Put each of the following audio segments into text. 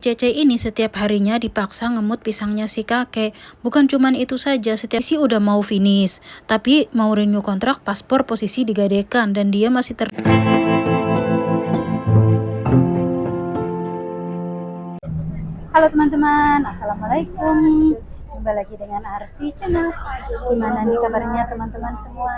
Cece ini setiap harinya dipaksa ngemut pisangnya si kakek. Bukan cuman itu saja, setiap sih udah mau finish, tapi mau renew kontrak paspor posisi digadekan dan dia masih Halo teman-teman, Assalamualaikum. Jumpa lagi dengan Arsi Channel. Gimana nih kabarnya teman-teman semua?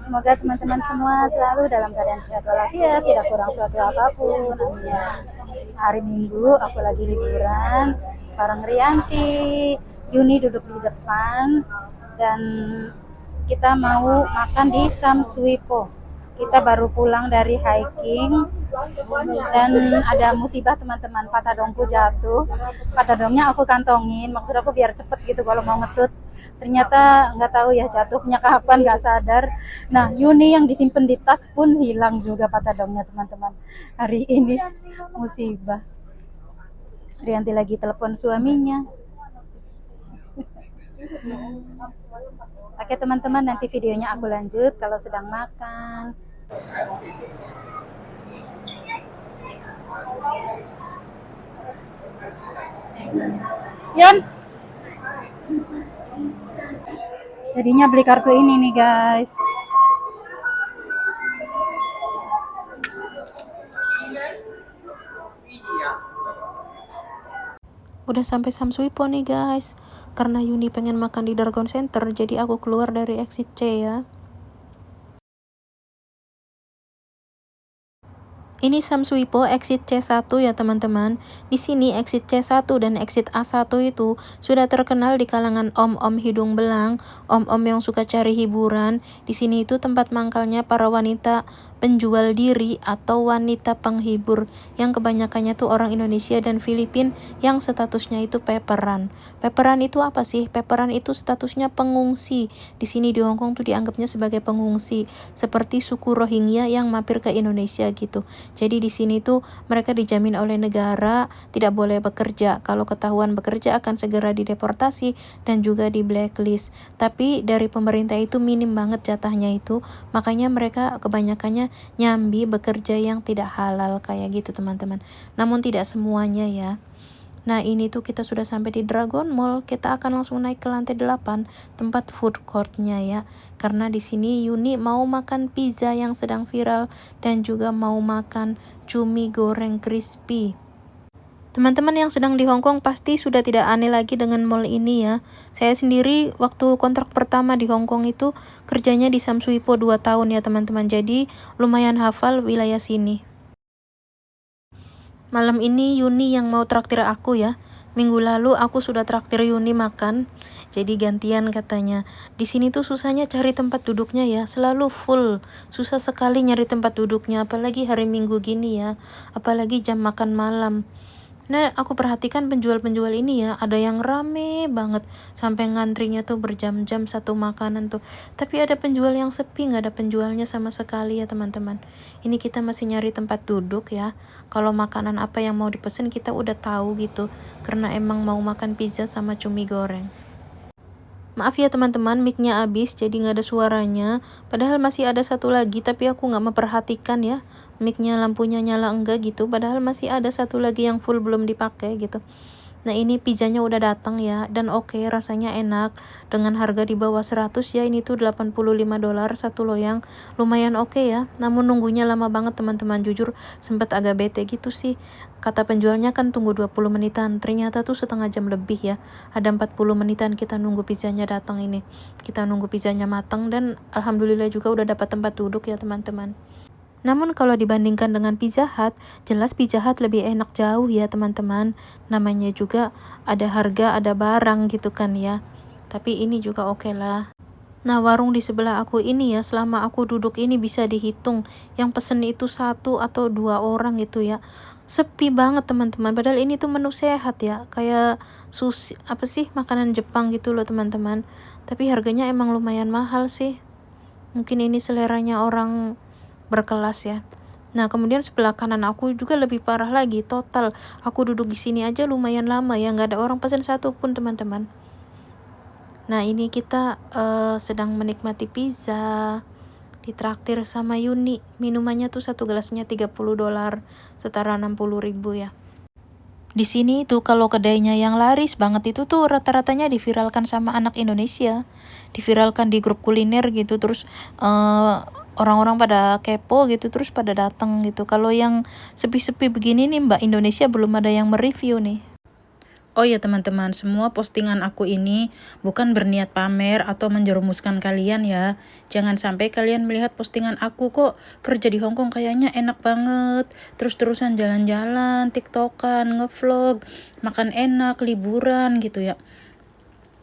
Semoga teman-teman semua selalu dalam keadaan sehat walafiat, tidak kurang suatu apapun. Amin. Hari Minggu aku lagi liburan bareng Rianti. Yuni duduk di depan dan kita mau makan di Samswipo. Kita baru pulang dari hiking dan ada musibah teman-teman, patadongku jatuh. Patadongnya aku kantongin, maksud aku biar cepet gitu kalau mau ngetut. Ternyata nggak tahu ya jatuhnya kapan, nggak sadar. Nah, Yuni yang disimpan di tas pun hilang juga patadongnya teman-teman. Hari ini musibah. Rianti lagi telepon suaminya. Oke teman-teman, nanti videonya aku lanjut kalau sedang makan. Yon, jadinya beli kartu ini nih guys. Udah sampai Samswipo nih guys. Karena Yuni pengen makan di Dragon Center, jadi aku keluar dari exit C ya. Ini Samswipo exit C1 ya teman-teman. Di sini exit C1 dan exit A1 itu sudah terkenal di kalangan om-om hidung belang, om-om yang suka cari hiburan. Di sini itu tempat mangkalnya para wanita penjual diri atau wanita penghibur yang kebanyakannya tuh orang Indonesia dan Filipina yang statusnya itu peperan. Peperan itu apa sih? Peperan itu statusnya pengungsi. Di sini di Hong Kong tuh dianggapnya sebagai pengungsi, seperti suku Rohingya yang mampir ke Indonesia gitu. Jadi di sini tuh mereka dijamin oleh negara tidak boleh bekerja. Kalau ketahuan bekerja akan segera dideportasi dan juga di blacklist. Tapi dari pemerintah itu minim banget jatahnya itu. Makanya mereka kebanyakannya nyambi bekerja yang tidak halal kayak gitu teman-teman. Namun tidak semuanya ya. Nah ini tuh kita sudah sampai di Dragon Mall. Kita akan langsung naik ke lantai 8 tempat food courtnya ya. Karena di sini Yuni mau makan pizza yang sedang viral dan juga mau makan cumi goreng crispy. Teman-teman yang sedang di Hong Kong pasti sudah tidak aneh lagi dengan mall ini ya. Saya sendiri waktu kontrak pertama di Hong Kong itu kerjanya di Samswipo 2 tahun ya teman-teman. Jadi lumayan hafal wilayah sini. Malam ini Yuni yang mau traktir aku ya. Minggu lalu aku sudah traktir Yuni makan. Jadi gantian katanya. Di sini tuh susahnya cari tempat duduknya ya, selalu full. Susah sekali nyari tempat duduknya, apalagi hari Minggu gini ya. Apalagi jam makan malam. Nah, aku perhatikan penjual-penjual ini ya, ada yang rame banget sampai ngantrinya tuh berjam-jam satu makanan tuh. Tapi ada penjual yang sepi, nggak ada penjualnya sama sekali ya teman-teman. Ini kita masih nyari tempat duduk ya. Kalau makanan apa yang mau dipesen kita udah tahu gitu, karena emang mau makan pizza sama cumi goreng. Maaf ya teman-teman, mic-nya habis jadi nggak ada suaranya. Padahal masih ada satu lagi tapi aku nggak memperhatikan ya. Mic-nya lampunya nyala enggak gitu. Padahal masih ada satu lagi yang full belum dipakai gitu. Nah ini pizzanya udah datang ya. Dan oke, rasanya enak. Dengan harga di bawah 100 ya. Ini tuh $85 satu loyang. Lumayan oke ya. Namun nunggunya lama banget teman-teman. Jujur sempat agak bete gitu sih. Kata penjualnya kan tunggu 20 menitan. Ternyata tuh setengah jam lebih ya. Ada 40 menitan kita nunggu pizzanya datang ini. Kita nunggu pizzanya matang dan alhamdulillah juga udah dapat tempat duduk ya teman-teman. Namun kalau dibandingkan dengan Pizza Hut, jelas Pizza Hut lebih enak jauh ya teman-teman. Namanya juga ada harga, ada barang gitu kan ya. Tapi ini juga oke lah. Nah warung di sebelah aku ini ya, selama aku duduk ini bisa dihitung. Yang pesen itu 1 atau 2 orang gitu ya. Sepi banget teman-teman. Padahal ini tuh menu sehat ya. Kayak sushi, apa sih, makanan Jepang gitu loh teman-teman. Tapi harganya emang lumayan mahal sih. Mungkin ini seleranya orang berkelas ya. Nah, kemudian sebelah kanan aku juga lebih parah lagi. Total, aku duduk di sini aja lumayan lama ya, nggak ada orang pesan satu pun teman-teman. Nah, ini kita sedang menikmati pizza. Ditraktir sama Yuni. Minumannya tuh satu gelasnya $30, setara 60.000 ya. Di sini itu kalau kedainya yang laris banget itu tuh rata-ratanya diviralkan sama anak Indonesia. Diviralkan di grup kuliner gitu, terus orang-orang pada kepo gitu, terus pada datang gitu. Kalau yang sepi-sepi begini nih Mbak, Indonesia belum ada yang mereview nih. Oh ya teman-teman, semua postingan aku ini bukan berniat pamer atau menjerumuskan kalian ya. Jangan sampai kalian melihat postingan aku kok kerja di Hong Kong kayaknya enak banget. Terus-terusan jalan-jalan, tiktokan, ngevlog, makan enak, liburan gitu ya.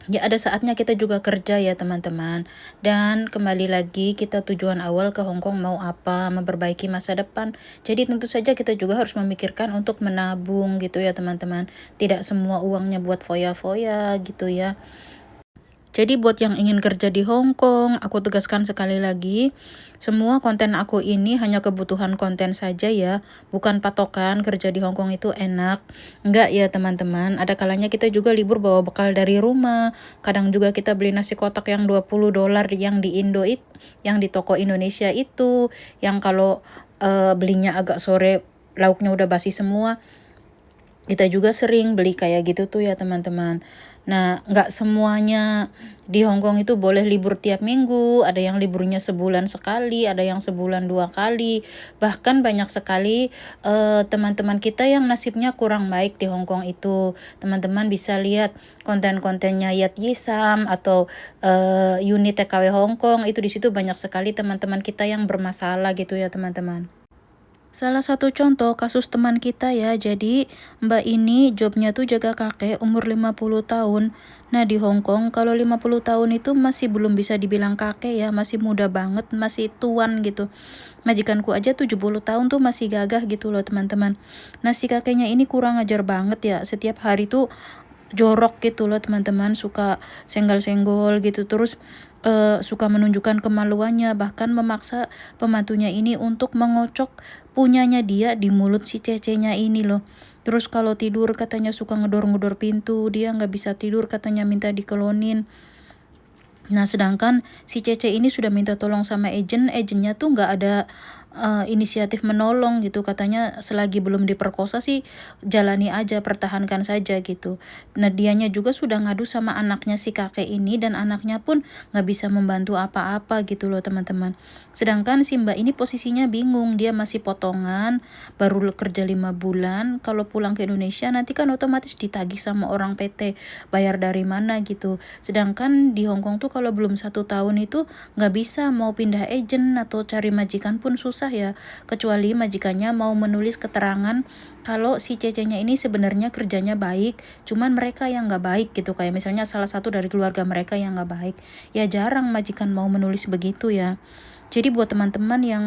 Ya ada saatnya kita juga kerja ya teman-teman. Dan kembali lagi kita tujuan awal ke Hong Kong mau apa, memperbaiki masa depan. Jadi tentu saja kita juga harus memikirkan untuk menabung gitu ya teman-teman. Tidak semua uangnya buat foya-foya gitu ya. Jadi buat yang ingin kerja di Hong Kong, aku tegaskan sekali lagi, semua konten aku ini hanya kebutuhan konten saja ya, bukan patokan kerja di Hong Kong itu enak. Enggak ya teman-teman, ada kalanya kita juga libur bawa bekal dari rumah, kadang juga kita beli nasi kotak yang $20 yang di yang di toko Indonesia itu, yang kalau belinya agak sore lauknya udah basi semua. Kita juga sering beli kayak gitu tuh ya teman-teman. Nah, nggak semuanya di Hong Kong itu boleh libur tiap minggu, ada yang liburnya sebulan sekali, ada yang sebulan 2 kali. Bahkan banyak sekali teman-teman kita yang nasibnya kurang baik di Hong Kong itu. Teman-teman bisa lihat konten-kontennya Yat Yisam atau unit TKW Hong Kong, itu di situ banyak sekali teman-teman kita yang bermasalah gitu ya teman-teman. Salah satu contoh kasus teman kita ya, jadi mbak ini jobnya tuh jaga kakek umur 50 tahun. Nah di Hong Kong kalau 50 tahun itu masih belum bisa dibilang kakek ya, masih muda banget, masih tuan gitu. Majikanku aja 70 tahun tuh masih gagah gitu loh teman-teman. Nah si kakeknya ini kurang ajar banget ya, setiap hari tuh jorok gitu loh teman-teman, suka senggol-senggol gitu, terus suka menunjukkan kemaluannya, bahkan memaksa pembantunya ini untuk mengocok punyanya dia di mulut si cecenya ini loh. Terus kalau tidur katanya suka ngedor-ngedor pintu, dia nggak bisa tidur katanya minta dikelonin. Nah sedangkan si Cece ini sudah minta tolong sama agennya tuh nggak ada inisiatif menolong gitu, katanya selagi belum diperkosa sih jalani aja, pertahankan saja gitu. Nah dianya juga sudah ngadu sama anaknya si kakek ini, dan anaknya pun nggak bisa membantu apa-apa gitu loh teman-teman. Sedangkan si mbak ini posisinya bingung, dia masih potongan, baru kerja 5 bulan, kalau pulang ke Indonesia nanti kan otomatis ditagih sama orang PT, bayar dari mana gitu. Sedangkan di Hong Kong tuh kalau belum 1 tahun itu nggak bisa, mau pindah agent atau cari majikan pun susah ya, kecuali majikannya mau menulis keterangan kalau si cecenya ini sebenarnya kerjanya baik, cuman mereka yang nggak baik gitu, kayak misalnya salah satu dari keluarga mereka yang nggak baik. Ya jarang majikan mau menulis begitu ya. Jadi buat teman-teman yang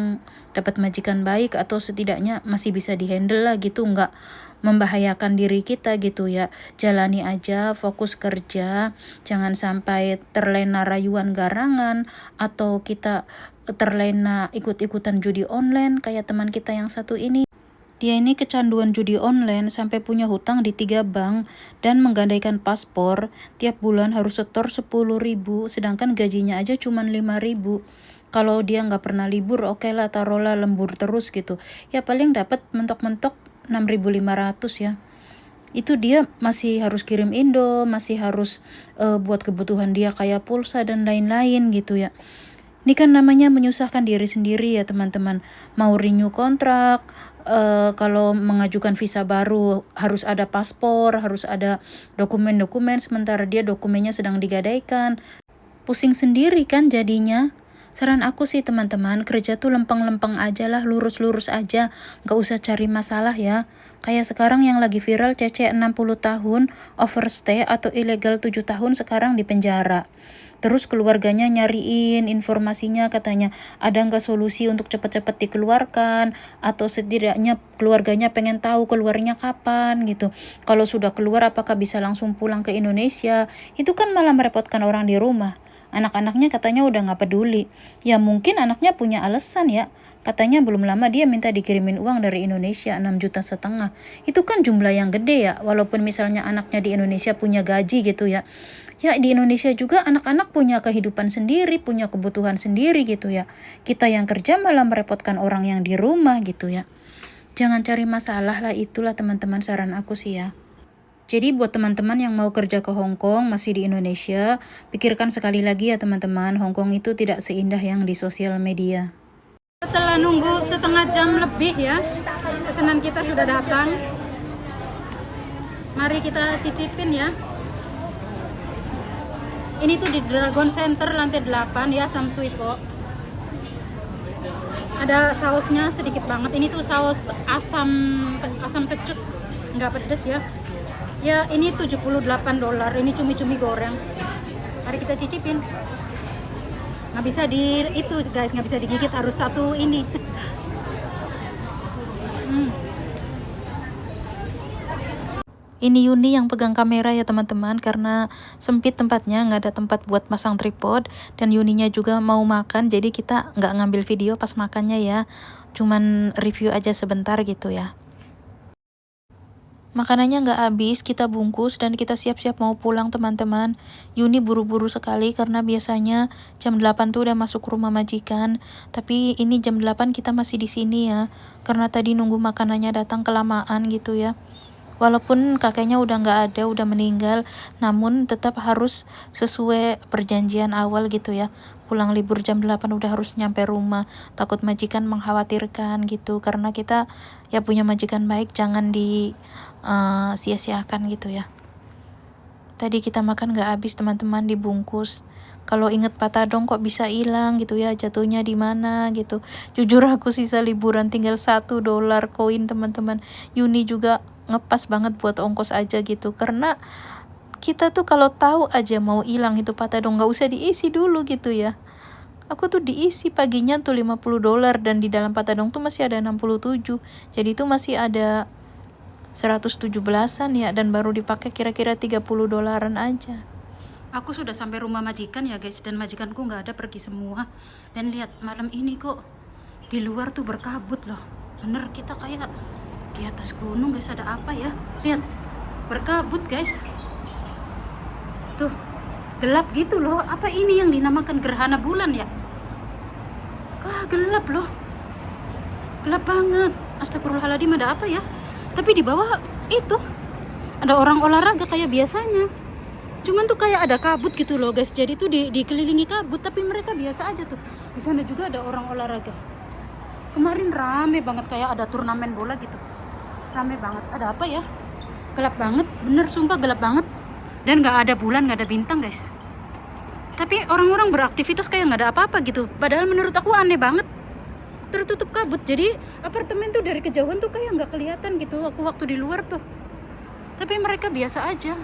dapat majikan baik atau setidaknya masih bisa dihandle lah gitu, nggak membahayakan diri kita gitu ya, jalani aja, fokus kerja, jangan sampai terlena rayuan garangan atau kita terlena ikut-ikutan judi online kayak teman kita yang satu ini. Dia ini kecanduan judi online sampai punya hutang di 3 bank dan menggandaikan paspor. Tiap bulan harus setor 10.000, sedangkan gajinya aja cuma 5.000. Kalau dia nggak pernah libur, oke lah taruhlah lembur terus gitu. Ya paling dapat mentok-mentok 6.500 ya. Itu dia masih harus kirim Indo, masih harus buat kebutuhan dia kayak pulsa dan lain-lain gitu ya. Ini kan namanya menyusahkan diri sendiri ya teman-teman. Mau renew kontrak, kalau mengajukan visa baru harus ada paspor, harus ada dokumen-dokumen, sementara dia dokumennya sedang digadaikan. Pusing sendiri kan jadinya. Saran aku sih teman-teman, kerja tuh lempeng-lempeng aja lah, lurus-lurus aja, gak usah cari masalah ya. Kayak sekarang yang lagi viral Cece 60 tahun, overstay atau ilegal 7 tahun sekarang di penjara. Terus keluarganya nyariin informasinya, katanya ada nggak solusi untuk cepat-cepat dikeluarkan, atau setidaknya keluarganya pengen tahu keluarnya kapan gitu. Kalau sudah keluar apakah bisa langsung pulang ke Indonesia? Itu kan malah merepotkan orang di rumah. Anak-anaknya katanya udah nggak peduli. Ya mungkin anaknya punya alasan ya. Katanya belum lama dia minta dikirimin uang dari Indonesia 6,5 juta. Itu kan jumlah yang gede ya. Walaupun misalnya anaknya di Indonesia punya gaji gitu ya. Ya di Indonesia juga anak-anak punya kehidupan sendiri, punya kebutuhan sendiri gitu ya. Kita yang kerja malah merepotkan orang yang di rumah gitu ya. Jangan cari masalah lah, itulah teman-teman saran aku sih ya. Jadi buat teman-teman yang mau kerja ke Hong Kong masih di Indonesia, pikirkan sekali lagi ya teman-teman, Hong Kong itu tidak seindah yang di sosial media. Setelah nunggu setengah jam lebih ya, pesanan kita sudah datang. Mari kita cicipin ya. Ini tuh di Dragon Center lantai 8 ya, Samsui kok. Ada sausnya sedikit banget. Ini tuh saus asam kecut, nggak pedes ya. Ya ini $78. Ini cumi-cumi goreng. Mari kita cicipin. Nggak bisa itu guys, nggak bisa digigit, harus satu ini. Ini Yuni yang pegang kamera ya teman-teman, karena sempit tempatnya, nggak ada tempat buat masang tripod, dan Yuninya juga mau makan, jadi kita nggak ngambil video pas makannya ya, cuman review aja sebentar gitu ya. Makanannya nggak habis, kita bungkus dan kita siap-siap mau pulang teman-teman. Yuni buru-buru sekali karena biasanya jam 8 tuh udah masuk ke rumah majikan. Tapi ini jam 8 kita masih di sini ya, karena tadi nunggu makanannya datang kelamaan gitu ya. Walaupun kakeknya udah nggak ada, udah meninggal, namun tetap harus sesuai perjanjian awal gitu ya. Pulang libur jam 8 udah harus nyampe rumah, takut majikan mengkhawatirkan gitu. Karena kita ya punya majikan baik, jangan sia-siakan gitu ya. Tadi kita makan nggak habis teman-teman, dibungkus. Kalau inget patadong kok bisa hilang gitu ya, jatuhnya di mana gitu. Jujur aku sisa liburan tinggal $1 koin teman-teman. Yuni juga ngepas banget buat ongkos aja gitu, karena kita tuh kalau tahu aja mau hilang itu patadong nggak usah diisi dulu gitu ya. Aku tuh diisi paginya tuh $50, dan di dalam patadong tuh masih ada 67, jadi itu masih ada 117-an ya, dan baru dipakai kira-kira $30 aja. Aku sudah sampai rumah majikan ya guys, dan majikanku nggak ada, pergi semua. Dan lihat malam ini kok di luar tuh berkabut loh, bener kita kayak di atas gunung guys. Ada apa ya, lihat berkabut guys, tuh gelap gitu loh. Apa ini yang dinamakan gerhana bulan ya? Gelap loh, gelap banget. Astagfirullahaladzim, ada apa ya? Tapi di bawah itu ada orang olahraga kayak biasanya, cuman tuh kayak ada kabut gitu loh guys. Jadi tuh dikelilingi kabut, tapi mereka biasa aja tuh. Di sana juga ada orang olahraga. Kemarin rame banget, kayak ada turnamen bola gitu, rame banget. Ada apa ya? Gelap banget, bener sumpah gelap banget. Dan nggak ada bulan, nggak ada bintang guys. Tapi orang-orang beraktivitas kayak nggak ada apa-apa gitu. Padahal menurut aku aneh banget, tertutup kabut. Jadi apartemen tuh dari kejauhan tuh kayak nggak kelihatan gitu aku waktu di luar tuh. Tapi mereka biasa aja.